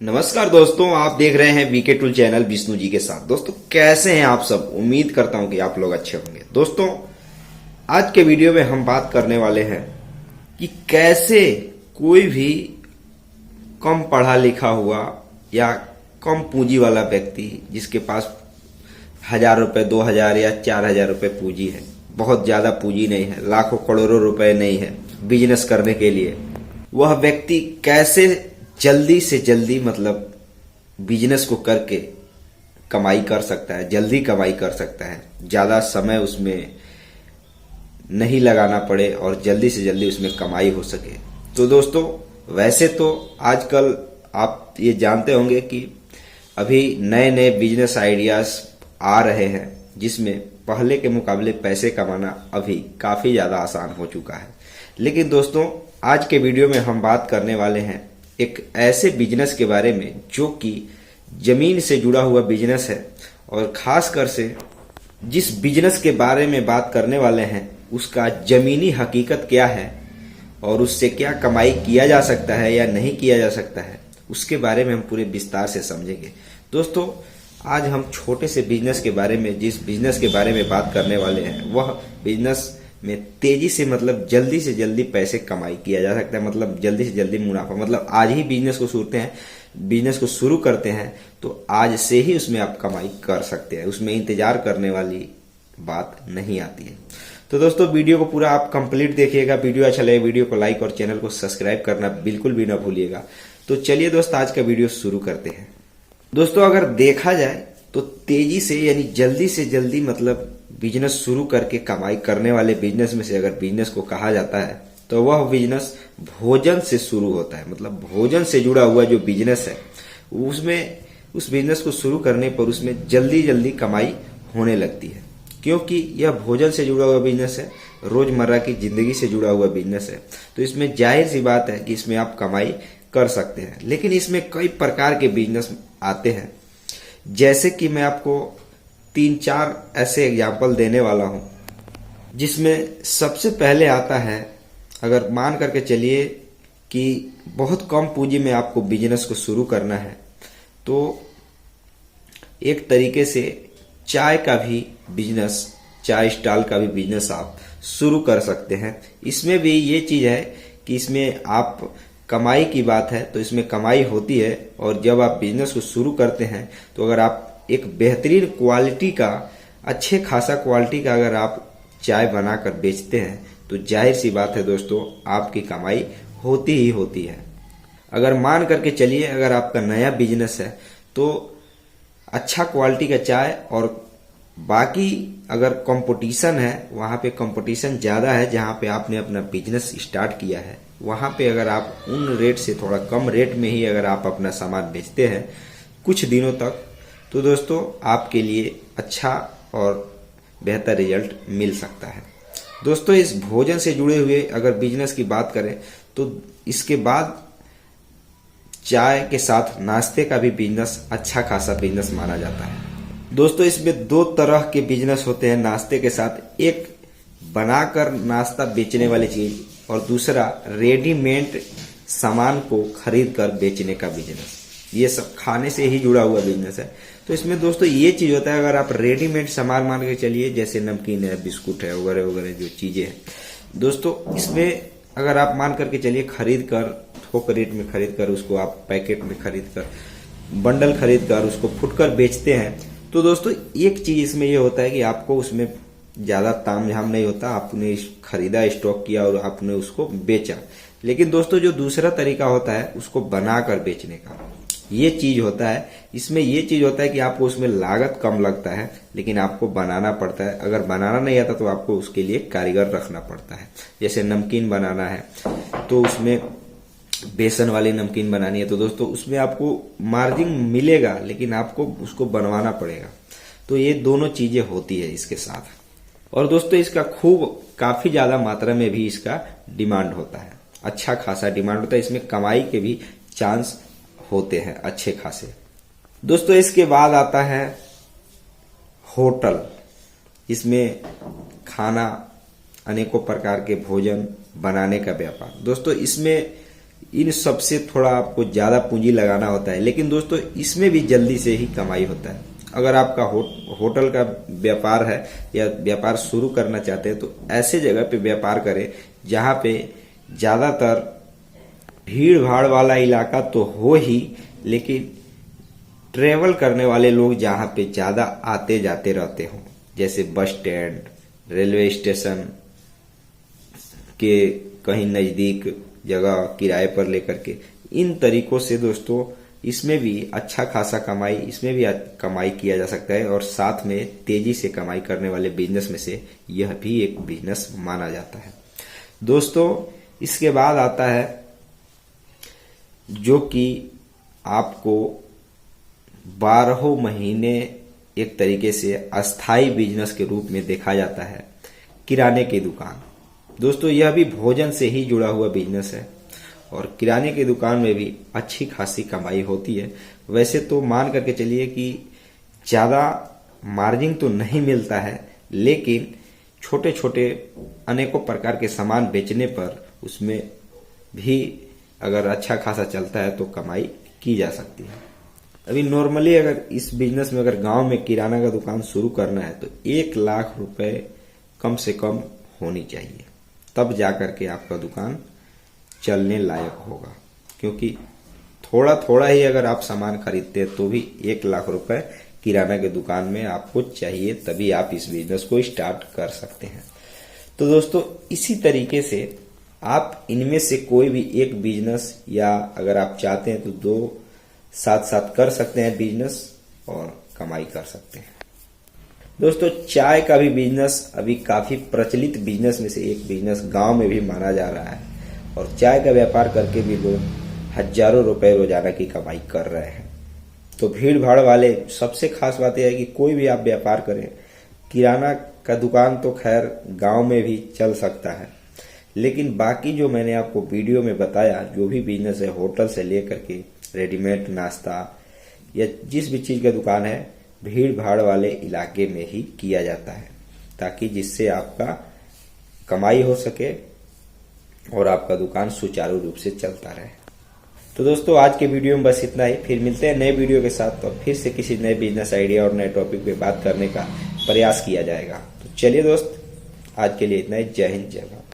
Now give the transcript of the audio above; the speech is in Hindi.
नमस्कार दोस्तों, आप देख रहे हैं VK tool channel Vishnu ji के साथ। दोस्तों कैसे हैं आप सब? उम्मीद करता हूं कि आप लोग अच्छे होंगे। दोस्तों आज के वीडियो में हम बात करने वाले हैं कि कैसे कोई भी कम पढ़ा लिखा हुआ या कम पूंजी वाला व्यक्ति जिसके पास 1,000 रुपए, 2,000 या 4,000 रुपए पूंजी है, बहुत ज्यादा पूंजी नहीं है, लाखों करोड़ों रुपए नहीं है बिजनेस करने के लिए, वह व्यक्ति कैसे जल्दी से जल्दी मतलब बिजनेस को करके कमाई कर सकता है, जल्दी कमाई कर सकता है, ज्यादा समय उसमें नहीं लगाना पड़े और जल्दी से जल्दी उसमें कमाई हो सके। तो दोस्तों वैसे तो आजकल आप ये जानते होंगे कि अभी नए नए बिजनेस आइडियाज आ रहे हैं जिसमें पहले के मुकाबले पैसे कमाना अभी काफी ज्यादा आसान हो चुका है। लेकिन दोस्तों आज के वीडियो में हम बात करने वाले हैं एक ऐसे बिजनेस के बारे में जो कि जमीन से जुड़ा हुआ बिजनेस है, और खासकर से जिस बिजनेस के बारे में बात करने वाले हैं उसका जमीनी हकीकत क्या है और उससे क्या कमाई किया जा सकता है या नहीं किया जा सकता है, उसके बारे में हम पूरे विस्तार से समझेंगे। दोस्तों आज हम छोटे से बिजनेस के बारे में, जिस बिजनेस के बारे में बात करने वाले हैं वह बिजनेस में तेजी से मतलब जल्दी से जल्दी पैसे कमाई किया जा सकता है, मतलब जल्दी से जल्दी मुनाफा, मतलब आज ही बिजनेस को शुरू करते हैं तो आज से ही उसमें आप कमाई कर सकते हैं, उसमें इंतजार करने वाली बात नहीं आती है। तो दोस्तों वीडियो को पूरा आप कंप्लीट देखिएगा। वीडियो अच्छा लगे वीडियो को लाइक और चैनल को सब्सक्राइब करना बिल्कुल भी ना भूलिएगा। तो चलिए दोस्त आज का वीडियो शुरू करते हैं। दोस्तों अगर देखा जाए तो तेजी से यानी जल्दी से जल्दी मतलब बिजनेस शुरू करके कमाई करने वाले बिजनेस में से अगर बिजनेस को कहा जाता है तो वह बिजनेस भोजन से शुरू होता है। मतलब भोजन से जुड़ा हुआ जो बिजनेस है उसमें उस बिजनेस को शुरू करने पर उसमें जल्दी जल्दी कमाई होने लगती है, क्योंकि यह भोजन से जुड़ा हुआ बिजनेस है, रोजमर्रा की जिंदगी से जुड़ा हुआ बिजनेस है। तो इसमें जाहिर सी बात है कि इसमें आप कमाई कर सकते हैं। लेकिन इसमें कई प्रकार के बिजनेस आते हैं, जैसे कि मैं आपको 3-4 ऐसे एग्जाम्पल देने वाला हूं, जिसमें सबसे पहले आता है, अगर मान करके चलिए कि बहुत कम पूंजी में आपको बिजनेस को शुरू करना है तो एक तरीके से चाय का भी बिजनेस, चाय स्टॉल का भी बिजनेस आप शुरू कर सकते हैं। इसमें भी ये चीज है कि इसमें आप कमाई की बात है तो इसमें कमाई होती है, और जब आप बिजनेस को शुरू करते हैं तो अगर आप एक बेहतरीन क्वालिटी का, अच्छे खासा क्वालिटी का अगर आप चाय बनाकर बेचते हैं तो जाहिर सी बात है दोस्तों आपकी कमाई होती ही होती है। अगर मान करके चलिए अगर आपका नया बिजनेस है तो अच्छा क्वालिटी का चाय, और बाकी अगर कंपटीशन है वहां पे कंपटीशन ज्यादा है, जहां पे आपने अपना बिजनेस स्टार्ट किया है वहां पे अगर आप उन रेट से थोड़ा कम रेट में ही अगर आप अपना सामान बेचते हैं कुछ दिनों तक, तो दोस्तों आपके लिए अच्छा और बेहतर रिजल्ट मिल सकता है। दोस्तों इस भोजन से जुड़े हुए अगर बिजनेस की बात करें तो इसके बाद चाय के साथ नाश्ते का भी बिजनेस अच्छा खासा बिजनेस माना जाता है। दोस्तों इसमें 2 तरह के बिजनेस होते हैं नाश्ते के साथ, एक बनाकर नाश्ता बेचने वाली चीज और दूसरा रेडीमेड सामान को खरीद कर बेचने का बिजनेस। ये सब खाने से ही जुड़ा हुआ बिजनेस है। तो इसमें दोस्तों ये चीज होता है, अगर आप रेडीमेड सामान मान के चलिए जैसे नमकीन है, बिस्कुट है, वगैरह वगैरह जो चीजें हैं दोस्तों, इसमें अगर आप मान करके चलिए खरीद कर, थोक रेट में खरीद कर उसको आप पैकेट में खरीद कर, बंडल खरीद कर उसको फुटकर बेचते हैं, तो दोस्तों एक चीज इसमें ये होता है कि आपको उसमें ज्यादा ताम झाम नहीं होता, आपने खरीदा, स्टॉक किया और आपने उसको बेचा। लेकिन दोस्तों जो दूसरा तरीका होता है उसको बनाकर बेचने का, ये चीज होता है, इसमें ये चीज होता है कि आपको उसमें लागत कम लगता है लेकिन आपको बनाना पड़ता है। अगर बनाना नहीं आता तो आपको उसके लिए कारीगर रखना पड़ता है। जैसे नमकीन बनाना है तो उसमें बेसन वाली नमकीन बनानी है तो दोस्तों उसमें आपको मार्जिन मिलेगा लेकिन आपको उसको बनवाना पड़ेगा। तो ये दोनों चीजें होती है इसके साथ। और दोस्तों इसका काफी ज्यादा मात्रा में भी इसका डिमांड होता है, अच्छा खासा डिमांड होता है, इसमें कमाई के भी चांस होते हैं अच्छे खासे। दोस्तों इसके बाद आता है होटल, इसमें खाना, अनेकों प्रकार के भोजन बनाने का व्यापार। दोस्तों इसमें इन सब से थोड़ा आपको ज्यादा पूंजी लगाना होता है, लेकिन दोस्तों इसमें भी जल्दी से ही कमाई होता है। अगर आपका होटल का व्यापार है या व्यापार शुरू करना चाहते हैं तो ऐसे जगह पे व्यापार करें जहां पे ज्यादातर भीड़ भाड़ वाला इलाका तो हो ही, लेकिन ट्रेवल करने वाले लोग जहां पे ज्यादा आते जाते रहते हों, जैसे बस स्टैंड, रेलवे स्टेशन के कहीं नजदीक जगह किराए पर लेकर के, इन तरीकों से दोस्तों इसमें भी अच्छा खासा कमाई, इसमें भी कमाई किया जा सकता है। और साथ में तेजी से कमाई करने वाले बिजनेस में से यह भी एक बिजनेस माना जाता है। दोस्तों इसके बाद आता है जो कि आपको 12 महीने एक तरीके से अस्थाई बिजनेस के रूप में देखा जाता है, किराने की दुकान। दोस्तों यह भी भोजन से ही जुड़ा हुआ बिजनेस है और किराने की दुकान में भी अच्छी खासी कमाई होती है। वैसे तो मान करके चलिए कि ज्यादा मार्जिन तो नहीं मिलता है, लेकिन छोटे छोटे अनेकों प्रकार के सामान बेचने पर उसमें भी अगर अच्छा खासा चलता है तो कमाई की जा सकती है। अभी नॉर्मली अगर इस बिजनेस में अगर गांव में किराना का दुकान शुरू करना है तो 1 लाख रुपए कम से कम होनी चाहिए, तब जाकर के आपका दुकान चलने लायक होगा। क्योंकि थोड़ा थोड़ा ही अगर आप सामान खरीदते हैं तो भी 1 लाख रुपए किराना के दुकान में आपको चाहिए, तभी आप इस बिजनेस को स्टार्ट कर सकते हैं। तो दोस्तों इसी तरीके से आप इनमें से कोई भी एक बिजनेस, या अगर आप चाहते हैं तो 2 साथ साथ कर सकते हैं बिजनेस और कमाई कर सकते हैं। दोस्तों चाय का भी बिजनेस अभी काफी प्रचलित बिजनेस में से एक बिजनेस गांव में भी माना जा रहा है और चाय का व्यापार करके भी लोग हजारों रुपए रोजाना की कमाई कर रहे हैं। तो भीड़ भाड़ वाले, सबसे खास बात यह है कि कोई भी आप व्यापार करें, किराना का दुकान तो खैर गांव में भी चल सकता है, लेकिन बाकी जो मैंने आपको वीडियो में बताया, जो भी बिजनेस है, होटल से लेकर के रेडीमेड नाश्ता या जिस भी चीज का दुकान है, भीड़ भाड़ वाले इलाके में ही किया जाता है, ताकि जिससे आपका कमाई हो सके और आपका दुकान सुचारू रूप से चलता रहे। तो दोस्तों आज के वीडियो में बस इतना ही। फिर मिलते हैं नए वीडियो के साथ, तो फिर से किसी नए बिजनेस आइडिया और नए टॉपिक पे बात करने का प्रयास किया जाएगा। तो चलिए दोस्त, आज के लिए इतना ही। जय हिंद, जय भारत।